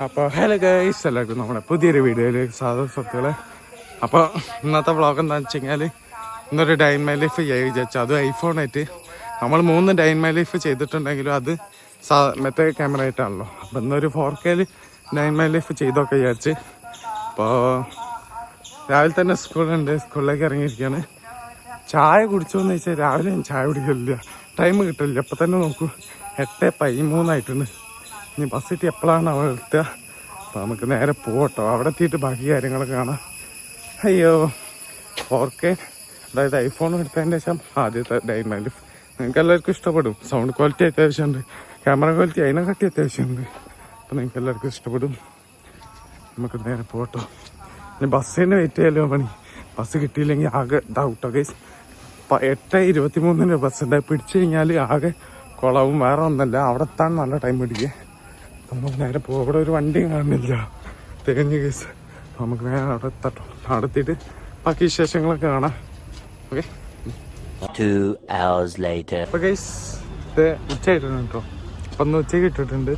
അപ്പോൾ hello guys, എല്ലാവർക്കും നമ്മുടെ പുതിയൊരു വീഡിയോയിലേക്ക് സത്യങ്ങളെ. അപ്പോൾ ഇന്നത്തെ വ്ളോഗ് എന്താണെന്ന് വെച്ച് കഴിഞ്ഞാൽ ഇന്നൊരു ഡൈൻ മൈ ലൈഫ് വിചാരിച്ചു. അതും ഐഫോണായിട്ട്. നമ്മൾ 3 ഡൈൻ മൈ ലൈഫ് ചെയ്തിട്ടുണ്ടെങ്കിലും അത് മറ്റേ ക്യാമറ ആയിട്ടാണല്ലോ. അപ്പോൾ ഇന്നൊരു 4K ഡൈൻ മൈ ലൈഫ് ചെയ്തൊക്കെ വിചാരിച്ച്. അപ്പോൾ രാവിലെ തന്നെ സ്കൂളുണ്ട്, സ്കൂളിലേക്ക് ഇറങ്ങിയിരിക്കുകയാണ്. ചായ കുടിച്ചോന്ന് ചോദിച്ചാൽ രാവിലെ ഞാൻ ചായ കുടിക്കില്ല, ടൈം കിട്ടില്ല. അപ്പോൾ തന്നെ നോക്കൂ 8:13 ഇനി ബസ് കിട്ടി എപ്പോഴാണ് അവിടെ എത്തുക. അപ്പോൾ നമുക്ക് നേരെ പോകട്ടോ, അവിടെ എത്തിയിട്ട് ബാക്കി കാര്യങ്ങളൊക്കെ കാണാം. അയ്യോ 4K അതായത് ഐഫോൺ എടുത്തതിൻ്റെ ശേഷം ആദ്യത്തെ ഡൈൻ മൈ ലൈഫ് നിങ്ങൾക്ക് എല്ലാവർക്കും ഇഷ്ടപ്പെടും. സൗണ്ട് ക്വാളിറ്റി അത്യാവശ്യമുണ്ട്, ക്യാമറ ക്വാളിറ്റി അതിനെക്കാട്ടി അത്യാവശ്യമുണ്ട്. അപ്പോൾ നിങ്ങൾക്ക് എല്ലാവർക്കും ഇഷ്ടപ്പെടും. നമുക്ക് നേരെ പോകട്ടോ. ഇനി ബസ്സിന് വെയിറ്റ് ചെയ്യാലോ പണി. ബസ് കിട്ടിയില്ലെങ്കിൽ ആകെ ഡൗട്ടോ ഗൈസ്. 8:23 ബസ് പിടിച്ചു കഴിഞ്ഞാൽ ആകെ കുളവും. വേറെ ഒന്നല്ല, അവിടെ എത്താൻ നല്ല ടൈം പിടിക്കുക. നമുക്ക് നേരെ പോകും. അവിടെ ഒരു വണ്ടിയും കാണുന്നില്ല, തികഞ്ഞ് കേസ്. നമുക്ക് നേരെ അവിടെ എത്തട്ടോ. അവിടെ എത്തിയിട്ട് ബാക്കി വിശേഷങ്ങളൊക്കെ കാണാം. ഓക്കെ. 2 hours later. അപ്പോൾ ഗൈസ് ഇത് ഉച്ചയായിട്ടുണ്ട് കേട്ടോ. അപ്പം ഒന്ന് ഉച്ചയ്ക്ക് ഇട്ടിട്ടുണ്ട്.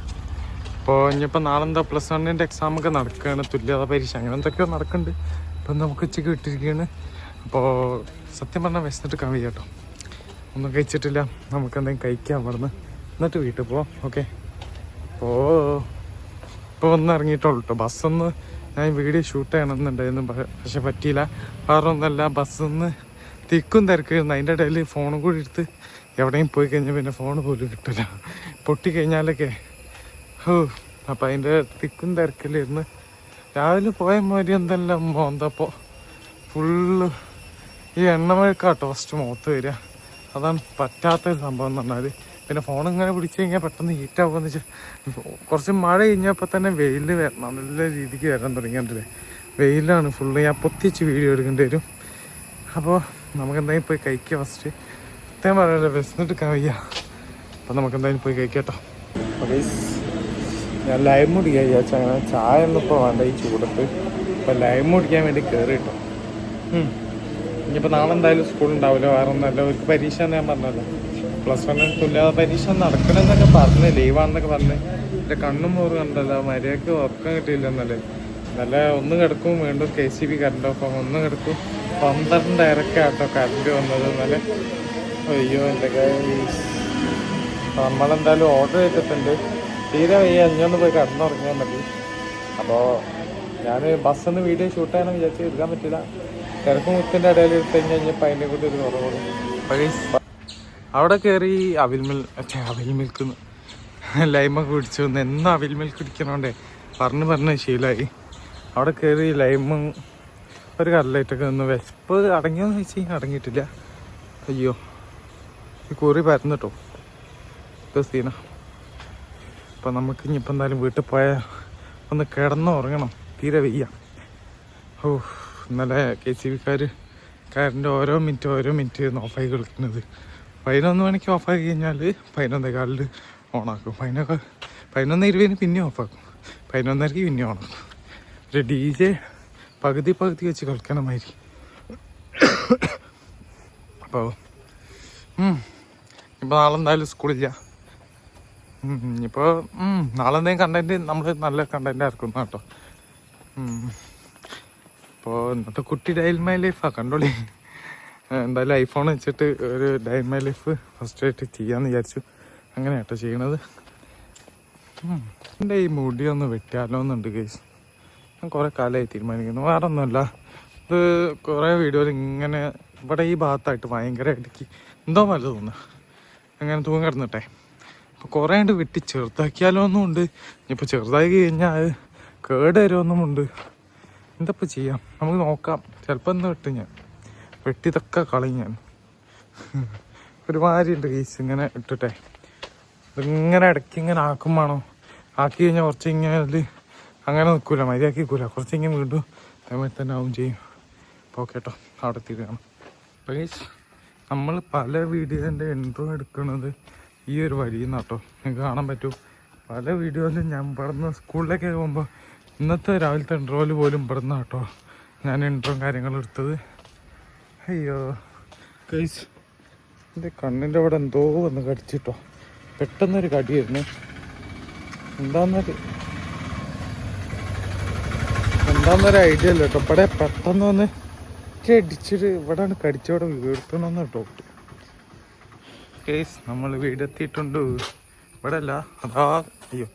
അപ്പോൾ ഇനിയിപ്പോൾ നാളെന്താ +1 എക്സാമൊക്കെ നടക്കുകയാണ്, തുല്യത പരീക്ഷ അങ്ങനെ എന്തൊക്കെയോ നടക്കുന്നുണ്ട്. അപ്പം നമുക്ക് ഉച്ചയ്ക്ക് ഇട്ടിരിക്കുകയാണ്. അപ്പോൾ സത്യം പറഞ്ഞാൽ വിശന്നിട്ട് കവി കേട്ടോ, ഒന്നും കഴിച്ചിട്ടില്ല. നമുക്ക് എന്തെങ്കിലും കഴിക്കാം അവിടുന്ന്, എന്നിട്ട് വീട്ടിൽ പോവാം. ഓക്കെ. ഇപ്പോൾ ഒന്ന് ഇറങ്ങിയിട്ടുള്ളൂ കേട്ടോ. ബസ്സൊന്ന് ഞാൻ വീഡിയോ ഷൂട്ട് ചെയ്യണമെന്നുണ്ടായിരുന്നു, പക്ഷെ പറ്റിയില്ല. വേറെ ഒന്നല്ല, ബസ്സൊന്ന് തിക്കും തിരക്കായിരുന്നു. അതിൻ്റെ ഇടയിൽ ഫോണും കൂടി എടുത്ത് എവിടെയും പോയി കഴിഞ്ഞാൽ പിന്നെ ഫോൺ പോലും കിട്ടില്ല, പൊട്ടിക്കഴിഞ്ഞാലൊക്കെ. അപ്പം അതിൻ്റെ തിക്കും തിരക്കിലിരുന്ന് രാവിലെ പോയ മാതിരി എന്തെല്ലാം മോന്തപ്പോൾ ഫുള്ള് ഈ എണ്ണമഴക്കാട്ടോ ഫസ്റ്റ് മുഖത്ത് വരിക. അതാണ് പറ്റാത്തൊരു സംഭവം എന്ന് പറഞ്ഞാൽ. പിന്നെ ഫോൺ ഇങ്ങനെ പിടിച്ച് കഴിഞ്ഞാൽ പെട്ടെന്ന് ഹീറ്റാകുമെന്ന് വെച്ചാൽ കുറച്ച് മഴ കഴിഞ്ഞപ്പോൾ തന്നെ വെയിൽ നല്ല രീതിക്ക് വരാൻ തുടങ്ങിയിട്ടില്ലേ. വെയിലാണ് ഫുള്ള്. ഞാൻ പൊത്തിച്ച് വീഡിയോ എടുക്കേണ്ടി വരും. അപ്പോൾ നമുക്ക് എന്തായാലും പോയി കഴിക്കുക ഫസ്റ്റ്. ഇത്രയും പറയല്ലോ, വിശന്നിട്ട് കഴിയുക. അപ്പം നമുക്ക് എന്തായാലും പോയി കഴിക്കട്ടോ. അപ്പോൾ ഞാൻ ലൈം കുടിക്കാൻ വിചാരിച്ചു. അങ്ങനെ ചായ ഒന്നും ഇപ്പോൾ വേണ്ട ഈ ചൂടത്ത്. അപ്പോൾ ലൈം കുടിക്കാൻ വേണ്ടി കയറി കേട്ടോ. ഇനിയിപ്പോൾ നാളെ എന്തായാലും സ്കൂളുണ്ടാവില്ല, വേറെ ഒന്നല്ല. ഒരു പരീക്ഷ എന്ന് ഞാൻ പറഞ്ഞല്ലോ, +1 തുല്യത പരീക്ഷ നടക്കണമെന്നൊക്കെ പറഞ്ഞ്, ലീവാണെന്നൊക്കെ പറഞ്ഞ്. എൻ്റെ കണ്ണും മോറ് കണ്ടല്ലോ, മര്യാദക്ക് ഉറക്കം കിട്ടിയില്ലെന്നല്ലേ. നല്ല ഒന്ന് കിടക്കും, വീണ്ടും KCB കറണ്ട് ഓഫ് ആകും, ഒന്ന് കിടക്കും. 12:30 ആട്ടോ കറണ്ട് വന്നത് ഇന്നലെ. അയ്യോ എൻ്റെ കാര്യം. നമ്മളെന്തായാലും ഓർഡർ ചെയ്തിട്ടുണ്ട്. തീരെ വയ്യ, അഞ്ഞൊന്ന് പോയി കിടന്നുറങ്ങിയാൽ മതി. അപ്പോൾ ഞാൻ ബസ്സിന്ന് വീഡിയോ ഷൂട്ട് ചെയ്യാനും വിചാരിച്ച് എടുക്കാൻ പറ്റില്ല. തിരക്കും മുത്തിൻ്റെ ഇടയിൽ എടുത്തു കഴിഞ്ഞപ്പോൾ അതിൻ്റെ കൂടി ഒരു കുറവുള്ളൂ. അവിടെ കയറി അവിൽ മിൽക്ക് ലൈമൊക്കെ കുടിച്ചു. എന്നും അവിൽ മിൽക്ക് കുടിക്കണോണ്ടേ പറഞ്ഞ് ശീലമായി. അവിടെ കയറി ലൈമും ഒരു കടലൈറ്റൊക്കെ ഒന്ന് വിശപ്പ് അടങ്ങിയെന്ന് വെച്ച് കഴിഞ്ഞാൽ അടങ്ങിയിട്ടില്ല. അയ്യോ ഈ കുറി പരന്നിട്ടോ, ഇപ്പോൾ സീന. അപ്പോൾ നമുക്ക് ഇനിയിപ്പോൾ എന്തായാലും വീട്ടിൽ പോയാൽ ഒന്ന് കിടന്നുറങ്ങണം, തീരെ വയ്യ. ഇന്നലെ KCB-കാർ കറണ്ട് ഓരോ മിനിറ്റ് ഓഫായി കളിക്കുന്നത്. 11 മണിക്ക് ഓഫാക്കി കഴിഞ്ഞാൽ 11:15 ഓണാക്കും. 11:20 പിന്നെ ഓഫാക്കും, 11:30 പിന്നെ ഓണാക്കും. ഒരു DJ പകുതി വെച്ച് കളിക്കണ മാതിരി. അപ്പോൾ ഇപ്പോൾ നാളെ എന്തായാലും സ്കൂളില്ല. ഇപ്പോൾ നാളെ എന്തെങ്കിലും കണ്ടൻറ്റ് നമ്മൾ നല്ല കണ്ടൻറ്റ് ഇറക്കുന്നു കേട്ടോ. അപ്പോൾ ഇന്നത്തെ കുട്ടി ഡൈൻ മൈ ലൈഫാണ്, കണ്ടോളി. എന്തായാലും ഐഫോൺ വെച്ചിട്ട് ഒരു ഡൈൻ മൈ ലൈഫ് ഫസ്റ്റ് ആയിട്ട് ചെയ്യാമെന്ന് വിചാരിച്ചു. അങ്ങനെ കേട്ടോ ചെയ്യണത്. എൻ്റെ ഈ മുടി ഒന്ന് വെട്ടിയാലോ എന്നുണ്ട് കേസ്. ഞാൻ കുറേ കാലമായി തീരുമാനിക്കുന്നു. വേറെ ഒന്നുമല്ല, ഇത് കുറേ വീഡിയോയിൽ ഇങ്ങനെ ഇവിടെ ഈ ഭാഗത്തായിട്ട് ഭയങ്കരമായിട്ട് എന്തോ പോലെ തോന്നുന്നു, അങ്ങനെ തൂങ്ങി കിടന്നിട്ടെ. അപ്പോൾ കുറേ ഉണ്ട് വെട്ടി ചെറുതാക്കിയാലോ ഒന്നുമുണ്ട്. ഇനിയിപ്പോൾ ചെറുതാക്കി കഴിഞ്ഞാൽ അത് കേട് വരുമൊന്നുമുണ്ട്. എന്തപ്പോൾ ചെയ്യാം, നമുക്ക് നോക്കാം. ചിലപ്പോൾ എന്താ വെട്ടും, ഞാൻ വെട്ടിതൊക്കെ കളയും. ഞാൻ ഒരുമാതിരി ഉണ്ട് കേസ് ഇങ്ങനെ ഇട്ടിട്ടെ. ഇതിങ്ങനെ ഇടയ്ക്ക് ഇങ്ങനെ ആക്കും വേണോ. ആക്കി കഴിഞ്ഞാൽ കുറച്ച് ഇങ്ങനെ അങ്ങനെ നിൽക്കില്ല, മര്യാദക്ക് നിൽക്കില്ല. കുറച്ച് ഇങ്ങനെ വീണ്ടും അതേമാതിരി തന്നെ ആവും ചെയ്യും. അപ്പോൾ ഓക്കെ കേട്ടോ, അവിടെ എത്തിയിട്ടാണ്. അപ്പോൾ കേസ് നമ്മൾ പല വീഡിയോൻ്റെ ഇൻട്രോ എടുക്കുന്നത് ഈ ഒരു വഴിയിൽ നിന്നാണ് കേട്ടോ. നിങ്ങൾക്ക് കാണാൻ പറ്റും പല വീഡിയോയിലും. ഞാൻ ഇവിടുന്ന് സ്കൂളിലേക്ക് പോകുമ്പോൾ ഇന്നത്തെ രാവിലത്തെ ഇൻട്രോയിൽ പോലും ഇവിടുന്ന് കേട്ടോ ഞാൻ ഇൻട്രോയും കാര്യങ്ങളും എടുത്തത്. അയ്യോ ഗൈസ്, എൻ്റെ കണ്ണിൻ്റെ അവിടെ എന്തോ വന്ന് കടിച്ചിട്ടോ. പെട്ടെന്നൊരു കടിയായിരുന്നു. എന്താന്നൊരു എന്താന്നൊരു ഐഡിയ ഇല്ല കേട്ടോ. ഇവിടെ പെട്ടെന്ന് വന്ന് അടിച്ചിട്ട് ഇവിടെ കടിച്ചോടെ വീഴ്ത്തണമെന്ന് ഡൗട്ട്. കേസ് നമ്മൾ വീടെത്തിയിട്ടുണ്ട്. ഇവിടെ അല്ല, അതാ അയ്യോ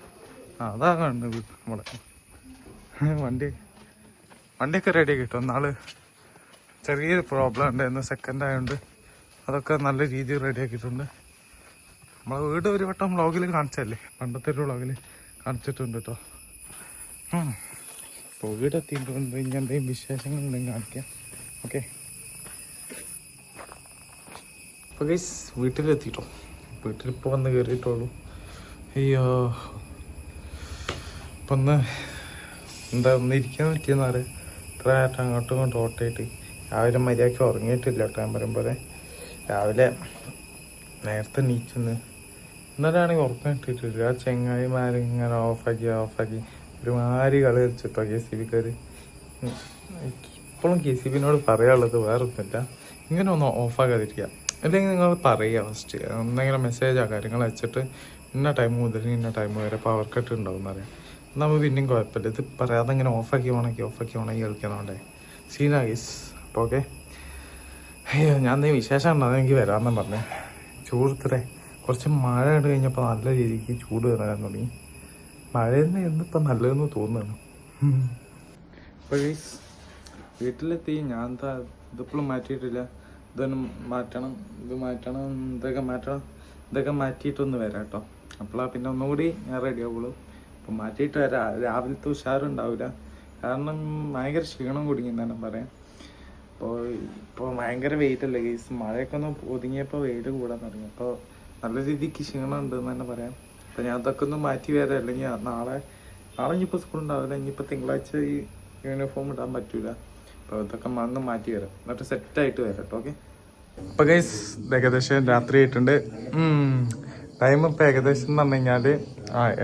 അതാ കാണുന്നത് നമ്മളെ വണ്ടിയൊക്കെ റെഡി ആക്കി കിട്ടും. നാള് ചെറിയൊരു പ്രോബ്ലം ഉണ്ടായിരുന്നു, സെക്കൻഡ് ആയതുകൊണ്ട് അതൊക്കെ നല്ല രീതിയിൽ റെഡി ആക്കിയിട്ടുണ്ട്. നമ്മളെ വീട് ഒരു വട്ടം വ്ളോഗിൽ കാണിച്ചല്ലേ, പണ്ടത്തെ ഒരു വ്ളോഗിൽ കാണിച്ചിട്ടുണ്ട് കേട്ടോ. അപ്പോൾ വീടെത്തിയിട്ടുണ്ട്. ഇനി എന്തെങ്കിലും വിശേഷങ്ങൾ ഉണ്ടെങ്കിൽ കാണിക്കാം. ഓക്കെ, അപ്പോൾ ഗൈസ് വീട്ടിലെത്തിയിട്ടോ. വീട്ടിലിപ്പോൾ വന്ന് കയറിയിട്ടുള്ളൂ. അയ്യോ, ഇപ്പം ഒന്ന് എന്താ ഒന്ന് ഇരിക്കാൻ പറ്റിയെന്ന് അറിയാം. ഇത്ര ആയിട്ട് അങ്ങോട്ടും ഇങ്ങോട്ടും ഓട്ടായിട്ട് രാവിലെ മര്യാദയ്ക്ക് ഉറങ്ങിയിട്ടില്ല കേട്ടോ. ഞാൻ പറയുമ്പോൾ രാവിലെ നേരത്തെ നീച്ചെന്ന് ഇന്നലെയാണെങ്കിൽ ഉറക്കം ഇട്ടിട്ടില്ല. ആ ചെങ്ങായിമാരിങ്ങനെ ഓഫാക്കി ഒരുമാതിരി കളി കളിച്ചിട്ടോ KCB-ക്കാർ. ഇപ്പോഴും KCB-നോട് പറയാനുള്ളത് വേറെ ഒന്നുമില്ല, ഇങ്ങനെ ഒന്ന് ഓഫാക്കാതിരിക്കുക. അല്ലെങ്കിൽ നിങ്ങൾ പറയുക ഫസ്റ്റ് എന്തെങ്കിലും മെസ്സേജോ കാര്യങ്ങൾ അയച്ചിട്ട് ഇന്ന ടൈം മുതൽ ഇന്ന ടൈം വരെ പവർ കട്ട് ഉണ്ടാവും എന്നറിയാം. നമ്മൾ പിന്നെയും കുഴപ്പമില്ല. ഇത് പറയാതെ ഇങ്ങനെ ഓഫാക്കി ഓണാക്കി കളിക്കുന്നതുകൊണ്ടേ സീനാ ഗൈസ്. അപ്പോൾ ഓക്കെ, അയ്യോ ഞാൻ എന്തെങ്കിലും വിശേഷം ഉണ്ടോ എനിക്ക് വരാമെന്ന് പറഞ്ഞേ. ചൂടത്തേ കുറച്ച് മഴ ഇട്ട് കഴിഞ്ഞപ്പോൾ നല്ല രീതിക്ക് ചൂട് വരാൻ തുടങ്ങി. മഴയെന്ന് എന്നിപ്പോൾ നല്ലതെന്ന് തോന്നുന്നു. അപ്പോൾ ഗൈസ് വീട്ടിലെത്തി. ഞാൻ എന്താ ഇതിപ്പോഴും മാറ്റിയിട്ടില്ല. ഇതൊന്നും മാറ്റണം, ഇതൊക്കെ മാറ്റിയിട്ടൊന്ന് വരാം കേട്ടോ. അപ്പോഴാണ് പിന്നെ ഒന്നുകൂടി ഞാൻ റെഡി ആവുള്ളൂ. അപ്പം മാറ്റിയിട്ട് വരാം. രാവിലത്തെ ഉഷാറുണ്ടാവില്ല, കാരണം ഭയങ്കര ക്ഷീണം കുടുങ്ങി തന്നെ പറയാം. ഇപ്പോൾ ഭയങ്കര വെയിറ്റല്ലേ ഗൈസ്. മഴയൊക്കെ ഒന്ന് ഒതുങ്ങിയപ്പോൾ വെയിൽ കൂടാൻ തുടങ്ങി. അപ്പോൾ നല്ല രീതിക്ക് ക്ഷീണം ഉണ്ടെന്ന് തന്നെ പറയാം. അപ്പോൾ ഞാൻ അതൊക്കെ ഒന്ന് മാറ്റി വരാം. അല്ലെങ്കിൽ നാളെ ഇനിയിപ്പോൾ സ്കൂൾ ഉണ്ടാവില്ല. ഇനിയിപ്പോൾ തിങ്കളാഴ്ച ഈ യൂണിഫോം ഇടാൻ പറ്റൂല. അപ്പോൾ ഇതൊക്കെ വന്ന് മാറ്റി വരാം, എന്നിട്ട് സെറ്റായിട്ട് വരാം കേട്ടോ. ഓക്കെ, അപ്പോൾ ഗൈസ് ഏകദേശം രാത്രി ആയിട്ടുണ്ട്. ടൈം ഇപ്പോൾ ഏകദേശം എന്ന് പറഞ്ഞു കഴിഞ്ഞാൽ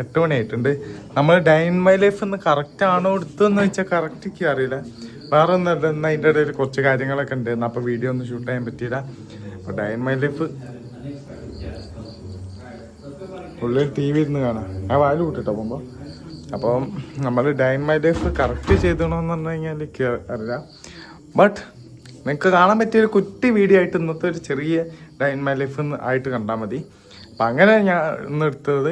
8 മണി ആയിട്ടുണ്ട്. നമ്മൾ ഡൈൻ മൈ ലൈഫ് ഒന്ന് കറക്റ്റ് ആണോ എടുത്തതെന്ന് വെച്ചാൽ കറക്റ്റ് എനിക്ക് അറിയില്ല. വേറെ ഒന്നും അതിൻ്റെ ഇടയിൽ കുറച്ച് കാര്യങ്ങളൊക്കെ ഉണ്ടായിരുന്നു. അപ്പോൾ വീഡിയോ ഒന്നും ഷൂട്ട് ചെയ്യാൻ പറ്റിയില്ല. അപ്പോൾ ഡൈൻ മൈ ലൈഫ് ഉള്ളിൽ TV ഇരുന്ന് കാണാം. ഞാൻ വാല് കൂട്ടിട്ടോ പോകുമ്പോൾ. അപ്പോൾ നമ്മൾ ഡൈൻ മൈ ലൈഫ് കറക്റ്റ് ചെയ്തണമെന്ന് പറഞ്ഞു കഴിഞ്ഞാൽ എനിക്ക് അറിയില്ല. ബട്ട് നിങ്ങൾക്ക് കാണാൻ പറ്റിയൊരു കുട്ടി വീഡിയോ ആയിട്ട് ഇന്നത്തെ ഒരു ചെറിയ ഡൈൻ മൈ ലൈഫ് ആയിട്ട് കണ്ടാൽ മതി. അപ്പം അങ്ങനെ ഞാൻ ഇന്ന് എടുത്തത്.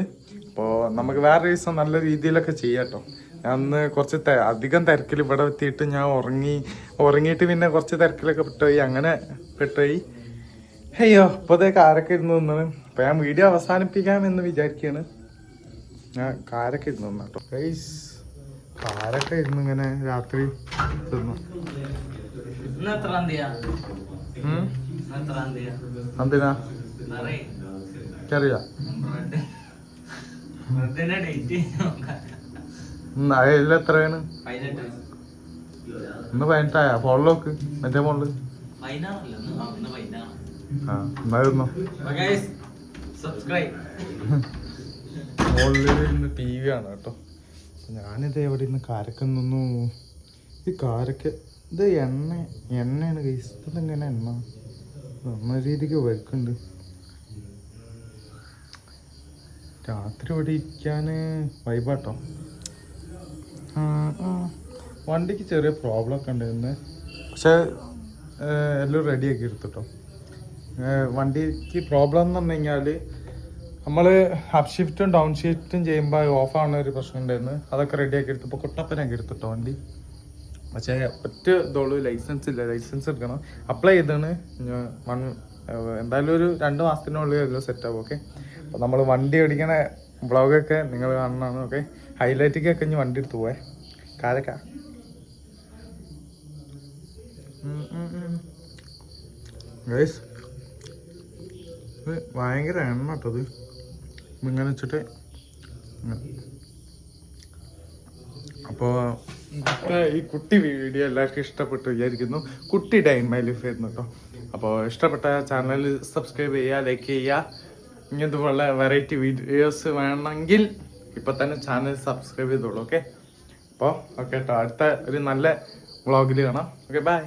അപ്പോൾ നമുക്ക് വേറെ ദിവസം നല്ല രീതിയിലൊക്കെ ചെയ്യാം കേട്ടോ. ഞാൻ അന്ന് കുറച്ച് അധികം തിരക്കിൽ ഇവിടെ എത്തിയിട്ട് ഞാൻ ഉറങ്ങിയിട്ട് പിന്നെ കുറച്ച് തിരക്കിലൊക്കെ പെട്ടുപോയി. അയ്യോ, ഇപ്പോഴത്തേക്ക് ആരൊക്കെ ഇരുന്ന് നിന്നാണ്. അപ്പം ഞാൻ വീഡിയോ അവസാനിപ്പിക്കാമെന്ന് വിചാരിക്കുകയാണ്. ഞാൻ കാരൊക്കെ ഇരുന്ന് നിന്നാ കേട്ടോ ഗൈസ്. കാരൊക്കെ ഇരുന്ന് ഇങ്ങനെ രാത്രി തിന്നു. എന്തിനാ എനിക്കറിയാം. അതിൽ എത്രയാണ്? ഇന്ന് 18 ഫോണിലോക്ക് മറ്റേ ഫോണില്. എന്നായിരുന്നു ഫോണിലിരുന്ന് TV ആണ് കേട്ടോ. ഞാനിത് എവിടെ ഇരുന്ന് കാരക്ക നിന്നു. ഈ കാരക്ക ഇത് എണ്ണയാണ് കൈസ്. ഇതെങ്ങനെ എണ്ണ നല്ല രീതിക്ക് വെക്കുന്നുണ്ട്. രാത്രി ഇവിടെ ഇരിക്കാൻ വൈബാട്ടോ. വണ്ടിക്ക് ചെറിയ പ്രോബ്ലം ഒക്കെ ഉണ്ടായിരുന്നു, പക്ഷെ എല്ലാം റെഡിയാക്കി എടുത്തിട്ടോ. വണ്ടിക്ക് പ്രോബ്ലം എന്ന് പറഞ്ഞു കഴിഞ്ഞാൽ നമ്മൾ അപ്പ് ഷിഫ്റ്റും ഡൗൺ ഷിഫ്റ്റും ചെയ്യുമ്പോൾ ഓഫ് ആവുന്ന ഒരു പ്രശ്നം ഉണ്ടായിരുന്നു. അതൊക്കെ റെഡിയാക്കി എടുത്തപ്പോൾ കൊട്ടപ്പനൊക്കെ എടുത്തിട്ടോ വണ്ടി. പക്ഷേ ഒറ്റ ഇതോളൂ ലൈസൻസ് ഇല്ല. ലൈസൻസ് എടുക്കണം. അപ്ലൈ ചെയ്താണ്. എന്തായാലും ഒരു 2 മാസത്തിനുള്ളിൽ എല്ലാം സെറ്റാവും. ഓക്കെ, അപ്പോൾ നമ്മൾ വണ്ടി ഓടിക്കണ വ്ളോഗൊക്കെ നിങ്ങൾ കാണണം. ഓക്കെ, ഹൈലൈറ്റിക്കൊക്കെ ഇനി വണ്ടി എടുത്ത് പോവേ. കാരക്ക ഗൈസ് ഭയങ്കര എണ്ണ കേട്ടത്. ഇങ്ങനെ വെച്ചിട്ട് അപ്പോൾ ഈ കുട്ടി വീഡിയോ എല്ലാവർക്കും ഇഷ്ടപ്പെട്ടു വിചാരിക്കുന്നു. കുട്ടി ഡൈൻ മൈ ലൈഫ് ആയിരുന്നു കേട്ടോ. അപ്പോൾ ഇഷ്ടപ്പെട്ട ചാനൽ സബ്സ്ക്രൈബ് ചെയ്യുക, ലൈക്ക് ചെയ്യുക. ഇങ്ങനത്തെ വെറൈറ്റി വീഡിയോസ് വേണമെങ്കിൽ ഇപ്പം തന്നെ ചാനൽ സബ്സ്ക്രൈബ് ചെയ്തോളൂ. ഓക്കെ, അപ്പോൾ ഓക്കെ കേട്ടോ. അടുത്ത ഒരു നല്ല വ്ളോഗിൽ കാണാം. Okay, by.